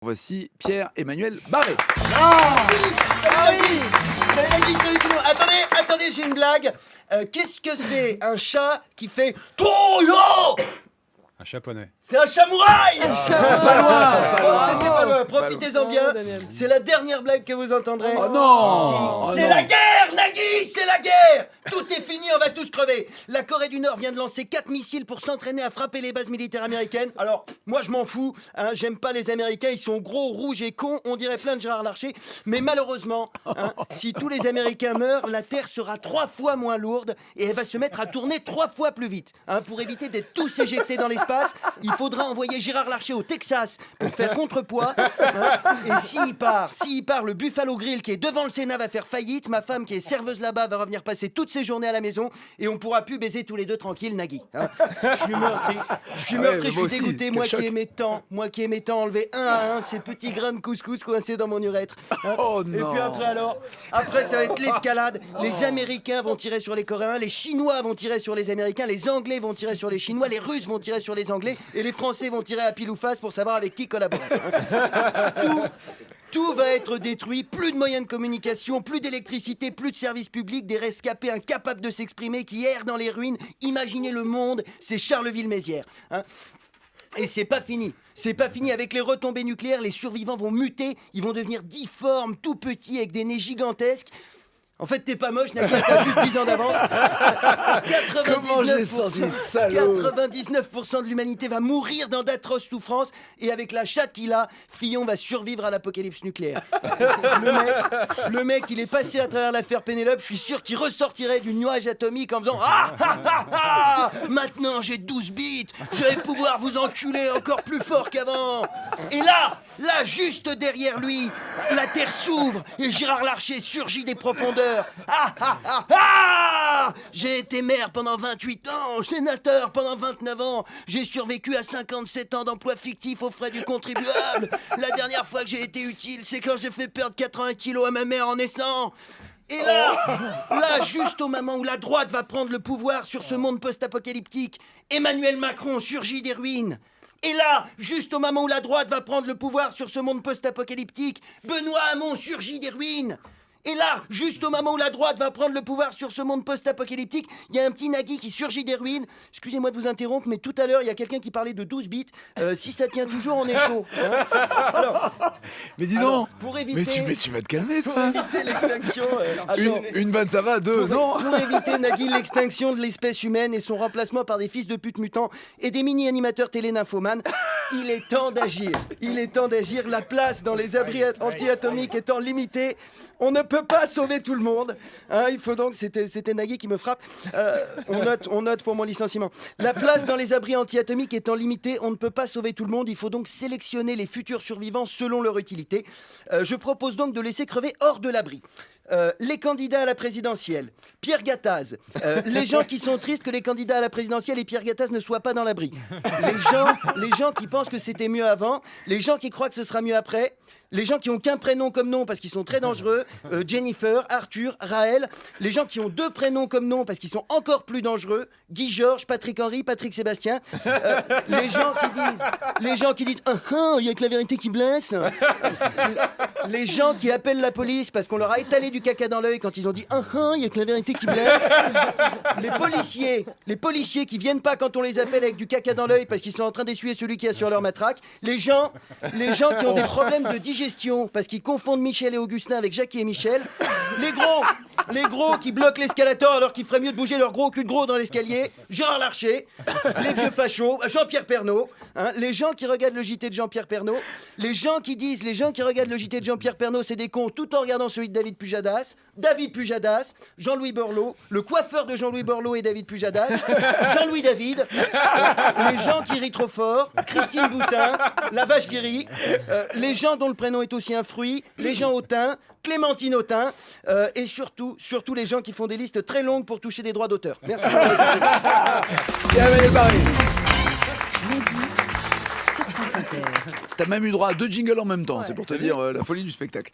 Voici Pierre-Emmanuel Barré. Attendez, j'ai une blague. Qu'est-ce que c'est un chat qui fait Toyo? Un japonais. C'est un chamouraï. Pas loin. C'était pas loin, profitez-en bien. C'est la dernière blague que vous entendrez. Oh non. C'est la guerre, Nagui, c'est la guerre. Tout est fini, on va tous crever. La Corée du Nord vient de lancer 4 missiles pour s'entraîner à frapper les bases militaires américaines. Alors, moi je m'en fous, hein, j'aime pas les Américains, ils sont gros, rouges et cons, on dirait plein de Gérard Larcher. Mais malheureusement, hein, si tous les Américains meurent, la Terre sera 3 fois moins lourde et elle va se mettre à tourner 3 fois plus vite. Hein, pour éviter d'être tous éjectés dans l'espace, il faudra envoyer Gérard Larcher au Texas pour faire contrepoids. Hein, et s'il part, le Buffalo Grill qui est devant le Sénat va faire faillite, ma femme qui est serveuse là-bas va revenir passer toutes ses journées à la maison et on pourra plus baiser tous les deux tranquilles, Nagui. Hein. Je suis meurtri, je suis dégoûté, moi qui aimais tant enlever un à un ces petits grains de couscous coincés dans mon urètre. Hein. Oh Et non. puis après ça va être l'escalade. Les Américains vont tirer sur les Coréens, les Chinois vont tirer sur les Américains, les Anglais vont tirer sur les Chinois, les Russes vont tirer sur les Anglais et les Français vont tirer à pile ou face pour savoir avec qui collaborer. Hein. Tout va être détruit, plus de moyens de communication, plus d'électricité, plus de services publics, des rescapés incapables de s'exprimer qui errent dans les ruines. Imaginez le monde, c'est Charleville-Mézières. Hein. Et c'est pas fini. C'est pas fini. Avec les retombées nucléaires, les survivants vont muter, ils vont devenir difformes, tout petits, avec des nez gigantesques. En fait, t'es pas moche, Nagui, t'as juste 10 ans d'avance. Comment j'ai senti, salaud. 99% de l'humanité va mourir dans d'atroces souffrances et avec la chatte qu'il a, Fillon va survivre à l'apocalypse nucléaire. Le mec, il est passé à travers l'affaire Pénélope, je suis sûr qu'il ressortirait du nuage atomique en faisant ah. Maintenant j'ai 12 bits, je vais pouvoir vous enculer encore plus fort qu'avant. Et là, juste derrière lui, la terre s'ouvre et Gérard Larcher surgit des profondeurs. J'ai été maire pendant 28 ans, sénateur pendant 29 ans. J'ai survécu à 57 ans d'emploi fictif aux frais du contribuable. La dernière fois que j'ai été utile, c'est quand j'ai fait perdre 80 kilos à ma mère en naissant. Et là, juste au moment où la droite va prendre le pouvoir sur ce monde post-apocalyptique, Emmanuel Macron surgit des ruines. Et là, juste au moment où la droite va prendre le pouvoir sur ce monde post-apocalyptique, Benoît Hamon surgit des ruines. Et là, juste au moment où la droite va prendre le pouvoir sur ce monde post-apocalyptique, il y a un petit Nagui qui surgit des ruines. Excusez-moi de vous interrompre, mais tout à l'heure, il y a quelqu'un qui parlait de 12 bits. Si ça tient toujours, on est chaud. Hein. Alors, Mais dis donc. pour éviter... Mais tu vas te calmer, toi. Pour éviter l'extinction... Une vanne, ça va. Deux, non. Pour éviter, Nagui, l'extinction de l'espèce humaine et son remplacement par des fils de pute mutants et des mini-animateurs télé-nymphomanes, il est temps d'agir. Il est temps d'agir. La place dans les abris anti-atomiques étant limitée, on ne peut pas sauver tout le monde. Hein, il faut donc... C'était Nagui qui me frappe. On note pour mon licenciement. La place dans les abris anti-atomiques étant limitée, on ne peut pas sauver tout le monde. Il faut donc sélectionner les futurs survivants selon leur utilité. Je propose donc de laisser crever hors de l'abri. Les candidats à la présidentielle, Pierre Gattaz, les gens qui sont tristes que les candidats à la présidentielle et Pierre Gattaz ne soient pas dans l'abri, les gens qui pensent que c'était mieux avant, les gens qui croient que ce sera mieux après, les gens qui ont qu'un prénom comme nom parce qu'ils sont très dangereux, Jennifer, Arthur, Raël, les gens qui ont 2 prénoms comme nom parce qu'ils sont encore plus dangereux, Guy Georges, Patrick Henry, Patrick Sébastien, les gens qui disent il y a que la vérité qui blesse, les gens qui appellent la police parce qu'on leur a étalé du caca dans l'œil quand ils ont dit il y a que la vérité qui blesse, les policiers qui viennent pas quand on les appelle avec du caca dans l'œil parce qu'ils sont en train d'essuyer celui qui a sur leur matraque, les gens qui ont des problèmes de digestion parce qu'ils confondent Michel et Augustin avec Jackie et Michel, les gros qui bloquent l'escalator alors qu'ils feraient mieux de bouger leur gros cul de gros dans l'escalier, Gérard Larcher, les vieux fachos, Jean-Pierre Pernaut, hein, les gens qui regardent le JT de Jean-Pierre Pernaut, les gens qui regardent le JT de Jean-Pierre Pernaut, c'est des cons tout en regardant celui de David Pujadas, Jean-Louis Borloo, le coiffeur de Jean-Louis Borloo et David Pujadas, Jean-Louis David, les gens qui rient trop fort, Christine Boutin, la vache qui rit, les gens dont le prénom est aussi un fruit, les gens hautains, Clémentine Autain, et surtout les gens qui font des listes très longues pour toucher des droits d'auteur. Merci. Pierre-Emmanuel Barré. Midi sur France Inter. T'as même eu droit à 2 jingles en même temps. C'est pour te dire la folie du spectacle.